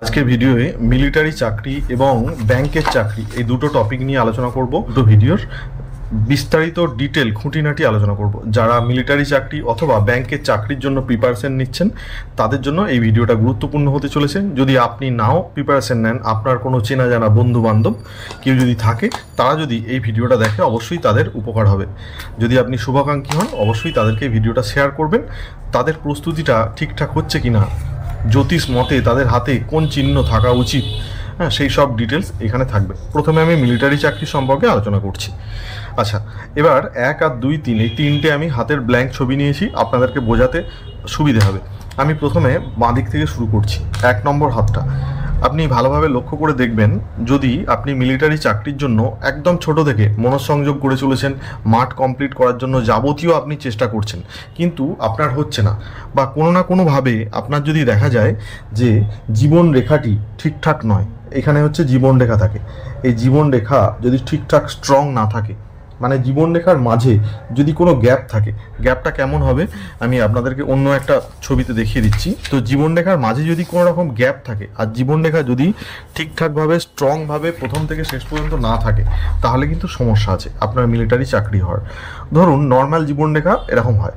আজকের ভিডিওয়ে মিলিটারি চাকরি এবং ব্যাংকের চাকরি এই দুটো টপিক নিয়ে আলোচনা করব। দুটো ভিডিওর বিস্তারিত ডিটেল খুঁটিনাটি আলোচনা করব। যারা মিলিটারি চাকরি অথবা ব্যাংকের চাকরির জন্য প্রিপারেশন নিচ্ছেন তাদের জন্য এই ভিডিওটা গুরুত্বপূর্ণ হতে চলেছে। যদি আপনি নাও প্রিপারেশন নেন, আপনার কোনো চেনা জানা বন্ধু বান্ধব কেউ যদি থাকে, তারা যদি এই ভিডিওটা দেখে অবশ্যই তাদের উপকার হবে। যদি আপনি শুভাকাঙ্ক্ষী হন অবশ্যই তাদেরকে এই ভিডিওটা শেয়ার করবেন। তাদের প্রস্তুতিটা ঠিকঠাক হচ্ছে কিনা, জ্যোতিষ মতে তাদের হাতে কোন চিহ্ন থাকা উচিত, হ্যাঁ সেই সব ডিটেলস এখানে থাকবে। প্রথমে আমি মিলিটারি চাকরি সম্পর্কে আলোচনা করছি। আচ্ছা, এবার 1 আর 2, 3 এই তিনটে আমি হাতের ব্ল্যাঙ্ক ছবি নিয়েছি, আপনাদেরকে বোঝাতে সুবিধে হবে। আমি প্রথমে বাঁ দিক থেকে শুরু করছি। 1 নম্বর হাতটা আপনি ভালোভাবে লক্ষ্য করে দেখবেন। যদি আপনি মিলিটারি চাকরির জন্য একদম ছোট থেকে মনঃসংযোগ করে চলেছেন, মাঠ কমপ্লিট করার জন্য যাবতীয় আপনি চেষ্টা করছেন, কিন্তু আপনার হচ্ছে না, বা কোনো না কোনোভাবে আপনার যদি দেখা যায় যে জীবন রেখাটি ঠিকঠাক নয়, এখানে হচ্ছে জীবন রেখা থাকে, এই জীবন রেখা যদি ঠিকঠাক স্ট্রং না থাকে, মানে জীবন রেখার মাঝে যদি কোনো গ্যাপ থাকে, গ্যাপটা কেমন হবে আমি আপনাদেরকে অন্য একটা ছবিতে দেখিয়ে দিচ্ছি। তো জীবন রেখার মাঝে যদি কোনো রকম গ্যাপ থাকে আর জীবন রেখা যদি ঠিকঠাকভাবে স্ট্রংভাবে প্রথম থেকে শেষ পর্যন্ত না থাকে, তাহলে কিন্তু সমস্যা আছে আপনার মিলিটারি চাকরি হওয়ার। ধরুন নর্মাল জীবন রেখা এরকম হয়,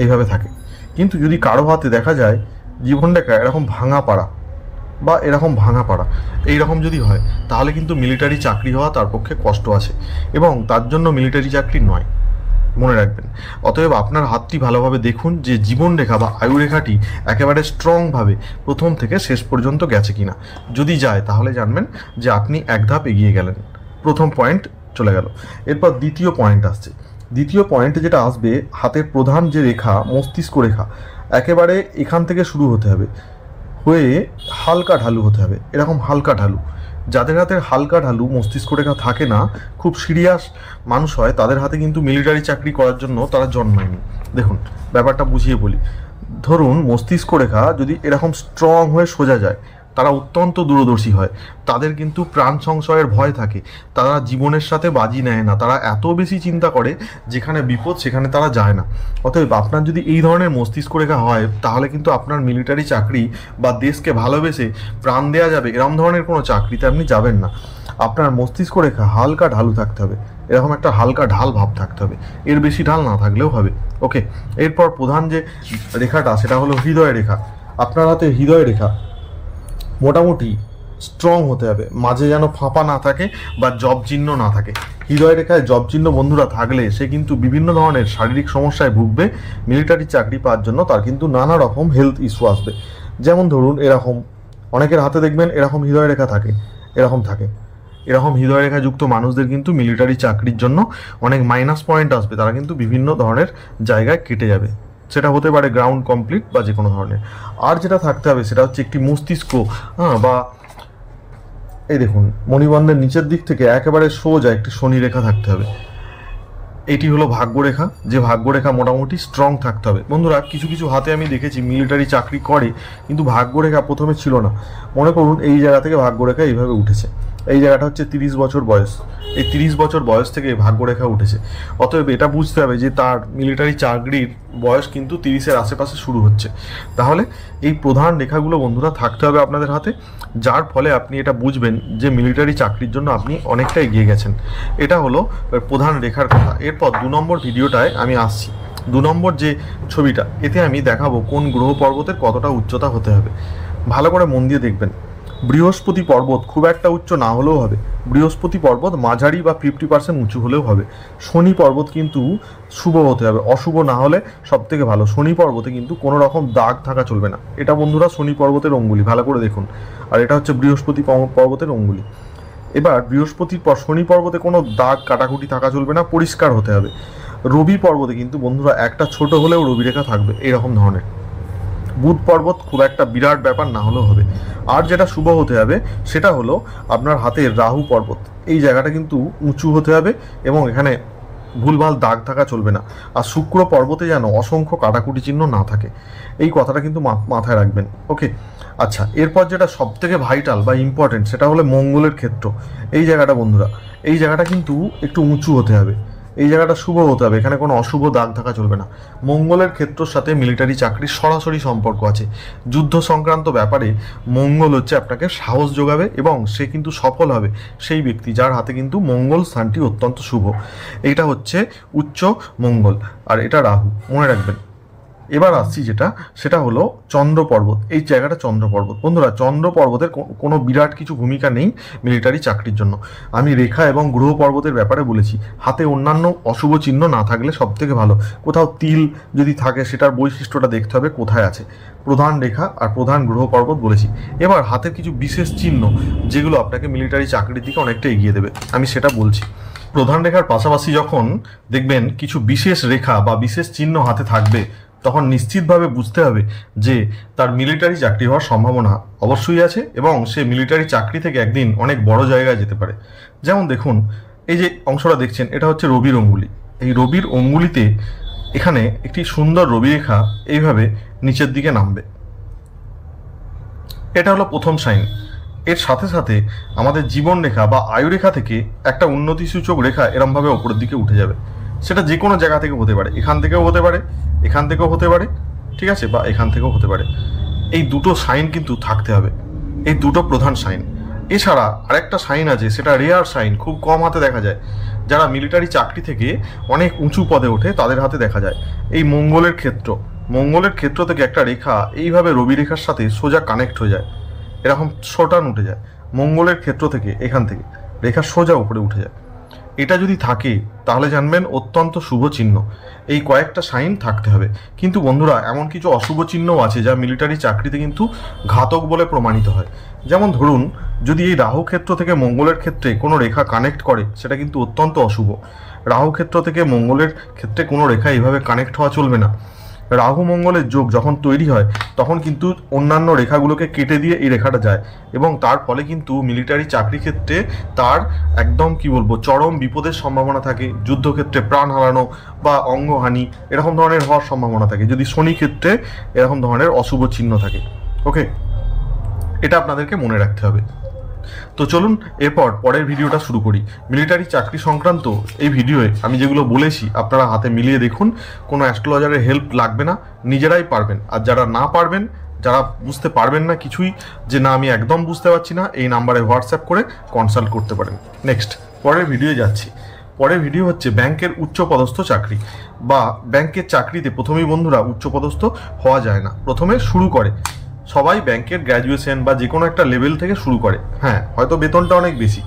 এইভাবে থাকে, কিন্তু যদি কারো হাতে দেখা যায় জীবন রেখা এরকম ভাঙা পাড়া বা এরকম ভাঙা পাড়া, এইরকম যদি হয়, তাহলে কিন্তু মিলিটারি চাকরি হওয়া তার পক্ষে কষ্ট আছে এবং তার জন্য মিলিটারি চাকরি নয়, মনে রাখবেন। অতএব আপনার হাতটি ভালোভাবে দেখুন যে জীবন রেখা বা আয়ু রেখাটি একেবারে স্ট্রংভাবে প্রথম থেকে শেষ পর্যন্ত গেছে কিনা। যদি যায় তাহলে জানবেন যে আপনি এক ধাপ এগিয়ে গেলেন। প্রথম পয়েন্ট চলে গেল। এরপর দ্বিতীয় পয়েন্ট আসছে। দ্বিতীয় পয়েন্ট যেটা আসবে, হাতের প্রধান যে রেখা মস্তিষ্ক রেখা, একেবারে এখান থেকে শুরু হতে হবে, হয়ে হালকা ঢালু হতে হবে, এরকম হালকা ঢালু। যাদের হাতের হালকা ঢালু মস্তিষ্ক রেখা থাকে না, খুব সিরিয়াস মানুষ হয়, তাদের হাতে কিন্তু মিলিটারি চাকরি করার জন্য তারা জন্মায়নি। দেখুন ব্যাপারটা বুঝিয়ে বলি। ধরুন মস্তিষ্ক রেখা যদি এরকম স্ট্রং হয়ে সোজা যায়, তারা অত্যন্ত দূরদর্শী হয়, তাদের কিন্তু প্রাণ সংশয়ের ভয় থাকে, তারা জীবনের সাথে বাজি নেয় না, তারা এত বেশি চিন্তা করে যেখানে বিপদ সেখানে তারা যায় না। অতএব আপনার যদি এই ধরনের মস্তিষ্ক রেখা হয়, তাহলে কিন্তু আপনার মিলিটারি চাকরি বা দেশকে ভালোবেসে প্রাণ দেওয়া যাবে এরকম ধরনের কোনো চাকরিতে আপনি যাবেন না। আপনার মস্তিষ্ক রেখা হালকা ঢালু থাকতে হবে, এরকম একটা হালকা ঢাল ভাব থাকতে হবে, এর বেশি ঢাল না থাকলেও হবে। ওকে, এরপর প্রধান যে রেখাটা সেটা হলো হৃদয় রেখা। আপনার হাতে হৃদয় রেখা মোটামুটি স্ট্রং হতে হবে, মাঝে যেন ফাঁপা না থাকে বা জব চিহ্ন না থাকে। হৃদয় রেখায় জব চিহ্ন বন্ধুরা থাকলে সে কিন্তু বিভিন্ন ধরনের শারীরিক সমস্যায় ভুগবে। মিলিটারি চাকরি পাওয়ার জন্য তার কিন্তু নানা রকম হেলথ ইস্যু আসবে। যেমন ধরুন এরকম অনেকের হাতে দেখবেন এরকম হৃদয় রেখা থাকে, এরকম থাকে, এরকম হৃদয় রেখাযুক্ত মানুষদের কিন্তু মিলিটারি চাকরির জন্য অনেক মাইনাস পয়েন্ট আসবে, তারা কিন্তু বিভিন্ন ধরনের জায়গায় কেটে যাবে। সেটা হতে পারে গ্রাউন্ড কমপ্লিট বা যে কোনো ধরনের। আর যেটা থাকতে হবে সেটা হচ্ছে একটি মস্তিষ্ক, বা এই দেখুন মণিবন্ধের নিচের দিক থেকে একেবারে সোজা একটি শনি রেখা থাকতে হবে। এটি হলো ভাগ্যরেখা, যে ভাগ্যরেখা মোটামুটি স্ট্রং থাকতে হবে। বন্ধুরা কিছু কিছু হাতে আমি দেখেছি মিলিটারি চাকরি করে কিন্তু ভাগ্যরেখা প্রথমে ছিল না। মনে করুন এই জায়গা থেকে ভাগ্যরেখা এইভাবে উঠেছে, এই জায়গাটা হচ্ছে 30 বছর বয়স, এই 30 বছর বয়স থেকে ভাগ্যরেখা উঠেছে। অতএব এটা বুঝতে হবে যে তার মিলিটারি চাকরির বয়স কিন্তু 30-এর আশেপাশে শুরু হচ্ছে। তাহলে এই প্রধান রেখাগুলো বন্ধুরা থাকতে হবে আপনাদের হাতে, যার ফলে আপনি এটা বুঝবেন যে মিলিটারি চাকরির জন্য আপনি অনেকটা এগিয়ে গেছেন। এটা হলো প্রধান রেখার কথা। এরপর 2 নম্বর ভিডিওটায় আমি আসছি। 2 নম্বর যে ছবিটা, এতে আমি দেখাবো কোন গ্রহ পর্বতের কতটা উচ্চতা হতে হবে। ভালো করে মন দিয়ে দেখবেন। বৃহস্পতি পর্বত খুব একটা উচ্চ না হলেও হবে, বৃহস্পতি পর্বত মাঝারি বা 50% উঁচু হলেও হবে। শনি পর্বত কিন্তু শুভ হতে হবে, অশুভ না হলে সব থেকে ভালো। শনি পর্বতে কিন্তু কোনো রকম দাগ থাকা চলবে না। এটা বন্ধুরা শনি পর্বতের অঙ্গুলি, ভালো করে দেখুন। আর এটা হচ্ছে বৃহস্পতি পর্বতের অঙ্গুলি। এবার বৃহস্পতির পর শনি পর্বতে কোনো দাগ কাটাকুটি থাকা চলবে না, পরিষ্কার হতে হবে। রবি পর্বতে কিন্তু বন্ধুরা একটা ছোট হলেও রবি রেখা থাকবে, এরকম ধরনের। বুধ পর্বত খুব একটা বিরাট ব্যাপার না হলেও হবে। আর যেটা শুভ হতে হবে সেটা হলো আপনার হাতের রাহু পর্বত, এই জায়গাটা কিন্তু উঁচু হতে হবে এবং এখানে ভুলভাল দাগ থাকা চলবে না। আর শুক্র পর্বতে যেন অসংখ্য কাটাকুটি চিহ্ন না থাকে, এই কথাটা কিন্তু মাথায় রাখবেন। ওকে, আচ্ছা, এরপর যেটা সব থেকে ভাইটাল বা ইম্পর্টেন্ট সেটা হলো মঙ্গলের ক্ষেত্র। এই জায়গাটা বন্ধুরা, এই জায়গাটা কিন্তু একটু উঁচু হতে হবে, এই জায়গাটা শুভ হতে হবে, এখানে কোনো অশুভ দাগ থাকা চলবে না। মঙ্গলের ক্ষেত্রের সাথে মিলিটারি চাকরির সরাসরি সম্পর্ক আছে। যুদ্ধ সংক্রান্ত ব্যাপারে মঙ্গল হচ্ছে আপনাকে সাহস যোগাবে এবং সে কিন্তু সফল হবে সেই ব্যক্তি যার হাতে কিন্তু মঙ্গল স্থানটি অত্যন্ত শুভ। এইটা হচ্ছে উচ্চ মঙ্গল, আর এটা রাহু, মনে রাখবেন। এবার আসছি সেটা হলো চন্দ্র পর্বত। এই জায়গাটা চন্দ্র পর্বত। বন্ধুরা, চন্দ্র পর্বতের কোনো বিরাট কিছু ভূমিকা নেই মিলিটারি চাকরির জন্য। আমি রেখা এবং গ্রহ পর্বতের ব্যাপারে বলেছি। হাতে অন্যান্য অশুভ চিহ্ন না থাকলে সব থেকে ভালো। কোথাও তিল যদি থাকে সেটার বৈশিষ্ট্যটা দেখতে হবে কোথায় আছে। প্রধান রেখা আর প্রধান গ্রহ পর্বত বলেছি। এবার হাতের কিছু বিশেষ চিহ্ন যেগুলো আপনাকে মিলিটারি চাকরির দিকে অনেকটা এগিয়ে দেবে, আমি সেটা বলছি। প্রধান রেখার পাশাপাশি যখন দেখবেন কিছু বিশেষ রেখা বা বিশেষ চিহ্ন হাতে থাকবে, তখন নিশ্চিতভাবে বুঝতে হবে যে তার মিলিটারি চাকরি হওয়ার সম্ভাবনা অবশ্যই আছে এবং সে মিলিটারি চাকরি থেকে একদিন অনেক বড় জায়গায় যেতে পারে। যেমন দেখুন, এই যে অংশটা দেখছেন এটা হচ্ছে রবির অঙ্গুলি। এই রবির অঙ্গুলিতে এখানে একটি সুন্দর রবি রেখা এইভাবে নিচের দিকে নামবে। এটা হলো প্রথম সাইন। এর সাথে সাথে আমাদের জীবন রেখা বা আয়ু রেখা থেকে একটা উন্নতি সূচক রেখা এরমভাবে ওপরের দিকে উঠে যাবে। সেটা যে কোনো জায়গা থেকে হতে পারে, এখান থেকেও হতে পারে, এখান থেকেও হতে পারে, ঠিক আছে, বা এখান থেকেও হতে পারে। এই দুটো সাইন কিন্তু থাকতে হবে, এই দুটো প্রধান সাইন। এছাড়া আরেকটা সাইন আছে, সেটা রেয়ার সাইন, খুব কম হাতে দেখা যায়। যারা মিলিটারি চাকরি থেকে অনেক উঁচু পদে ওঠে তাদের হাতে দেখা যায়। এই মঙ্গলের ক্ষেত্র থেকে একটা রেখা এইভাবে রবি রেখার সাথে সোজা কানেক্ট হয়ে যায়, এরকম সোটান উঠে যায়। মঙ্গলের ক্ষেত্র থেকে এখান থেকে রেখা সোজা উপরে উঠে যায়। এটা যদি থাকে তাহলে জানবেন অত্যন্ত শুভ চিহ্ন। এই কয়েকটা সাইন থাকতে হবে। কিন্তু বন্ধুরা, এমন কিছু অশুভ চিহ্নও আছে যা মিলিটারি চাকরিতে কিন্তু ঘাতক বলে প্রমাণিত হয়। যেমন ধরুন, যদি এই রাহু ক্ষেত্র থেকে মঙ্গলের ক্ষেত্রে কোনো রেখা কানেক্ট করে, সেটা কিন্তু অত্যন্ত অশুভ। রাহু ক্ষেত্র থেকে মঙ্গলের ক্ষেত্রে কোনো রেখা এইভাবে কানেক্ট হওয়া চলবে না। রাহু মঙ্গলের যোগ যখন তৈরি হয় তখন কিন্তু অন্যান্য রেখাগুলোকে কেটে দিয়ে এই রেখাটা যায় এবং তার ফলে কিন্তু মিলিটারি চাকরি ক্ষেত্রে তার একদম চরম বিপদের সম্ভাবনা থাকে। যুদ্ধক্ষেত্রে প্রাণ হারানো বা অঙ্গহানি এরকম ধরনের হওয়ার সম্ভাবনা থাকে যদি শনি ক্ষেত্রে এরকম ধরনের অশুভ চিহ্ন থাকে। ওকে, এটা আপনাদেরকে মনে রাখতে হবে। তো চলুন এরপর পরের ভিডিওটা শুরু করি। মিলিটারি চাকরি সংক্রান্ত এই ভিডিওয়ে আমি যেগুলো বলেছি আপনারা হাতে মিলিয়ে দেখুন। কোনো অ্যাস্ট্রোলজারের হেল্প লাগবে না, নিজেরাই পারবেন। আর যারা না পারবেন, যারা বুঝতে পারবেন না কিছুই, যে না আমি একদম বুঝতে পারছি না, এই নাম্বারে হোয়াটসঅ্যাপ করে কনসাল্ট করতে পারেন। নেক্সট পরের ভিডিও যাচ্ছি। পরের ভিডিও হচ্ছে ব্যাংকের উচ্চপদস্থ চাকরি বা ব্যাংকের চাকরিতে প্রথমেই বন্ধুরা উচ্চপদস্থ হওয়া যায় না। প্রথমে শুরু করে সবাই ব্যাংকের গ্র্যাজুয়েশন বা যে কোনো একটা লেভেল থেকে শুরু করে। হ্যাঁ, হয়তো বেতনটা অনেক বেশি।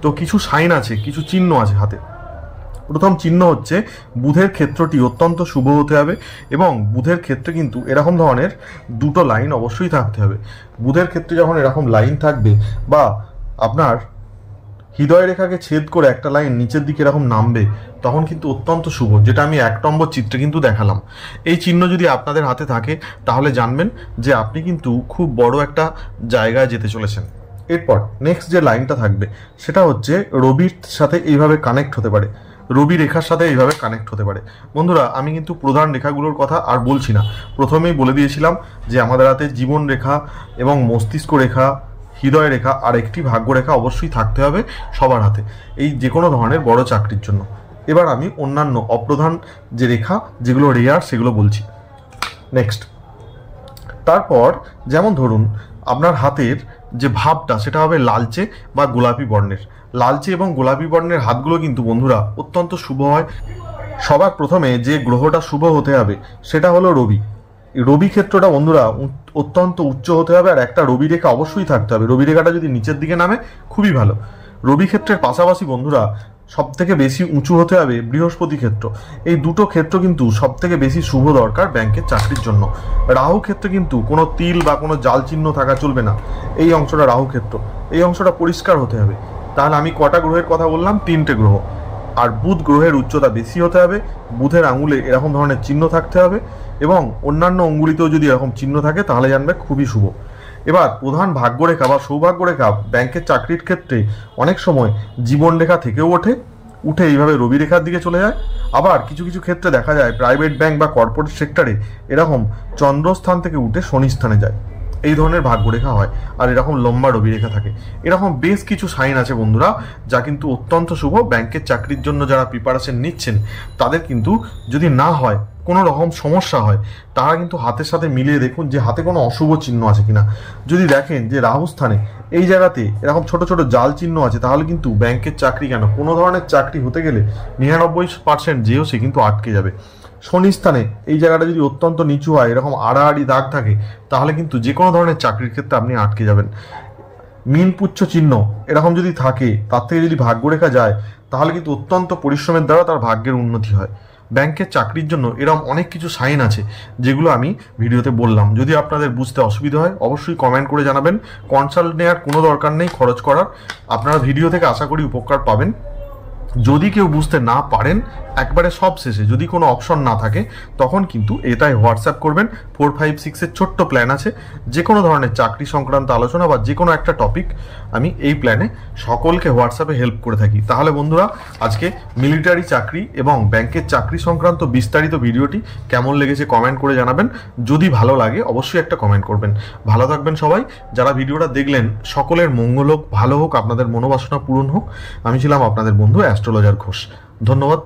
তো কিছু সাইন আছে, কিছু চিহ্ন আছে হাতে। প্রথম চিহ্ন হচ্ছে বুধের ক্ষেত্রটি অত্যন্ত শুভ হতে হবে এবং বুধের ক্ষেত্রে কিন্তু এরকম ধরনের দুটো লাইন অবশ্যই থাকতে হবে। বুধের ক্ষেত্রে যখন এরকম লাইন থাকবে বা আপনার হৃদয় রেখাকে ছেদ করে একটা লাইন নিচের দিকে এরকম নামবে, তখন কিন্তু অত্যন্ত শুভ, যেটা আমি 1 নম্বর চিত্রে কিন্তু দেখালাম। এই চিহ্ন যদি আপনাদের হাতে থাকে তাহলে জানবেন যে আপনি কিন্তু খুব বড় একটা জায়গায় যেতে চলেছেন। এরপর নেক্সট যে লাইনটা থাকবে সেটা হচ্ছে রবির সাথে এইভাবে কানেক্ট হতে পারে, রবি রেখার সাথে এইভাবে কানেক্ট হতে পারে। বন্ধুরা, আমি কিন্তু প্রধান রেখাগুলোর কথা আর বলছি না, প্রথমেই বলে দিয়েছিলাম যে আমাদের হাতে জীবন রেখা এবং মস্তিষ্ক রেখা, হৃদয় রেখা আর একটি ভাগ্য রেখা অবশ্যই থাকতে হবে সবার হাতে, এই যে কোনো ধরনের বড় চাকরির জন্য। এবার আমি অন্যান্য অপ্রধান যে রেখা যেগুলো রেয়ার সেগুলো বলছি। নেক্সট, তারপর যেমন ধরুন আপনার হাতের যে ভাবটা সেটা হবে লালচে বা গোলাপি বর্ণের। লালচে এবং গোলাপি বর্ণের হাতগুলো কিন্তু বন্ধুরা অত্যন্ত শুভ হয়। সবার প্রথমে যে গ্রহটা শুভ হতে হবে সেটা হলো রবি। রবি ক্ষেত্রটা বন্ধুরা অত্যন্ত উচ্চ হতে হবে আর একটা রবি রেখা অবশ্যই থাকতে হবে। রবি রেখাটা যদি নিচের দিকে নামে খুবই ভালো। রবি ক্ষেত্রের পাশাপাশি বন্ধুরা সব থেকে বেশি উঁচু হতে হবে বৃহস্পতি ক্ষেত্র। এই দুটো ক্ষেত্র কিন্তু সব থেকে বেশি শুভ দরকার ব্যাংকের চাকরির জন্য। রাহু ক্ষেত্রে কিন্তু কোনো তিল বা কোনো জাল চিহ্ন থাকা চলবে না। এই অংশটা রাহু ক্ষেত্র, এই অংশটা পরিষ্কার হতে হবে। তাহলে আমি কটা গ্রহের কথা বললাম? 3টে গ্রহ। আর বুধ গ্রহের উচ্চতা বেশি হতে হবে, বুধের আঙুলে এরকম ধরনের চিহ্ন থাকতে হবে এবং অন্যান্য অঙ্গুলিতেও যদি এরকম চিহ্ন থাকে তাহলে জানবে খুবই শুভ। এবার প্রধান ভাগ্যরেখা বা সৌভাগ্য রেখা ব্যাংকের চাকরির ক্ষেত্রে অনেক সময় জীবন রেখা থেকেও উঠে এইভাবে রবি রেখার দিকে চলে যায়। আবার কিছু কিছু ক্ষেত্রে দেখা যায় প্রাইভেট ব্যাংক বা কর্পোরেট সেক্টরে এরকম চন্দ্রস্থান থেকে উঠে শনি স্থানে যায়। এই ধরনের ভাগ্যরেখা হয়, আর এরকম লম্বা রবিরেখা থাকে। এরকম বেশ কিছু সাইন আছে বন্ধুরা, যা কিন্তু অত্যন্ত শুভ। ব্যাংকের চাকরির জন্য যারা প্রিপারেশন নিচ্ছেন তাদের কিন্তু যদি না হয়, কোনো রকম সমস্যা হয়, তারা কিন্তু হাতের সাথে মিলিয়ে দেখুন যে হাতে কোনো অশুভ চিহ্ন আছে কিনা। যদি দেখেন যে রাহু স্থানে এই জায়গাতে এরকম ছোট ছোট জাল চিহ্ন আছে, তাহলে কিন্তু ব্যাংকের চাকরি কেন, কোনো ধরনের চাকরি হতে গেলে 99% যেও সে কিন্তু আটকে যাবে। শনি স্থানে এই জায়গাটা যদি অত্যন্ত নিচু হয়, এরকম আড়াআড়ি দাগ থাকে, তাহলে কিন্তু যে কোনো ধরনের চাকরির ক্ষেত্রে আপনি আটকে যাবেন। মিন পুচ্ছ চিহ্ন এরকম যদি থাকে, তার থেকে যদি ভাগ্যরেখা যায়, তাহলে কিন্তু অত্যন্ত পরিশ্রমের দ্বারা তার ভাগ্যের উন্নতি হয়। ব্যাংকের চাকরির জন্য এরকম অনেক কিছু সাইন আছে, যেগুলো আমি ভিডিওতে বললাম। যদি আপনাদের বুঝতে অসুবিধা হয়, অবশ্যই কমেন্ট করে জানাবেন। কনসাল্ট নেওয়ার কোনো দরকার নেই খরচ করার। আপনারা ভিডিও থেকে আশা করি উপকার পাবেন। যদি কেউ বুঝতে না পারেন, একবারে সব শেষে যদি কোনো অপশন না থাকে, তখন কিন্তু এটাই হোয়াটসঅ্যাপ করবেন। 456-এর ছোট্ট প্ল্যান আছে, যে কোনো ধরনের চাকরি সংক্রান্ত আলোচনা বা যে কোনো একটা টপিক আমি এই প্ল্যানে সকলকে হোয়াটসঅ্যাপে হেল্প করে থাকি। তাহলে বন্ধুরা, আজকে মিলিটারি চাকরি এবং ব্যাংকের চাকরি সংক্রান্ত বিস্তারিত ভিডিওটি কেমন লেগেছে কমেন্ট করে জানাবেন। যদি ভালো লাগে অবশ্যই একটা কমেন্ট করবেন। ভালো থাকবেন সবাই। যারা ভিডিওটা দেখলেন, সকলের মঙ্গল হোক, ভালো হোক, আপনাদের মনোবাসনা পূরণ হোক। আমি ছিলাম আপনাদের বন্ধু অ্যাস্ট্রোলজার ঘোষ। ধন্যবাদ।